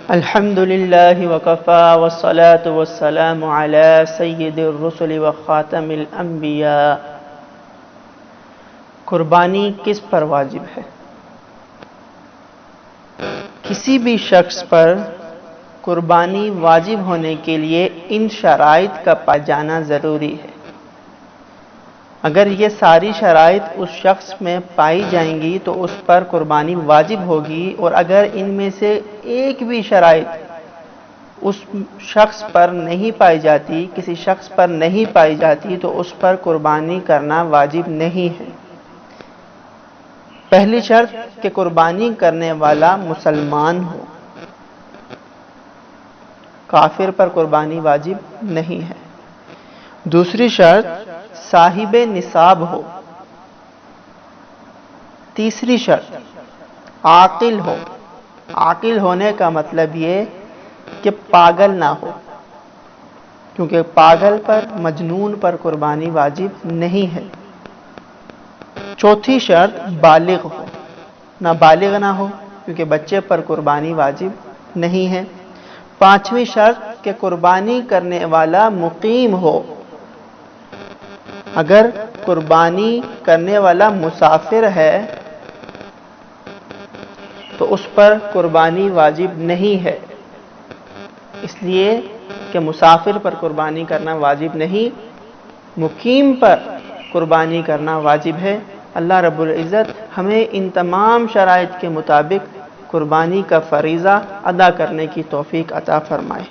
الحمد للہ وکفا والصلاة والسلام علی سید الرسل وخاتم الانبیاء۔ قربانی کس پر واجب ہے؟ کسی بھی شخص پر قربانی واجب ہونے کے لیے ان شرائط کا پا جانا ضروری ہے۔ اگر یہ ساری شرائط اس شخص میں پائی جائیں گی تو اس پر قربانی واجب ہوگی، اور اگر ان میں سے ایک بھی شرائط اس شخص پر نہیں پائی جاتی، کسی شخص پر نہیں پائی جاتی، تو اس پر قربانی کرنا واجب نہیں ہے۔ پہلی شرط کہ قربانی کرنے والا مسلمان ہو، کافر پر قربانی واجب نہیں ہے۔ دوسری شرط صاحب نصاب ہو۔ تیسری شرط عاقل ہو۔ عاقل ہونے کا مطلب یہ کہ پاگل نہ ہو، کیونکہ پاگل پر، مجنون پر قربانی واجب نہیں ہے۔ چوتھی شرط بالغ ہو، نابالغ نہ ہو، کیونکہ بچے پر قربانی واجب نہیں ہے۔ پانچویں شرط کہ قربانی کرنے والا مقیم ہو۔ اگر قربانی کرنے والا مسافر ہے تو اس پر قربانی واجب نہیں ہے، اس لیے کہ مسافر پر قربانی کرنا واجب نہیں، مقیم پر قربانی کرنا واجب ہے۔ اللہ رب العزت ہمیں ان تمام شرائط کے مطابق قربانی کا فریضہ ادا کرنے کی توفیق عطا فرمائے۔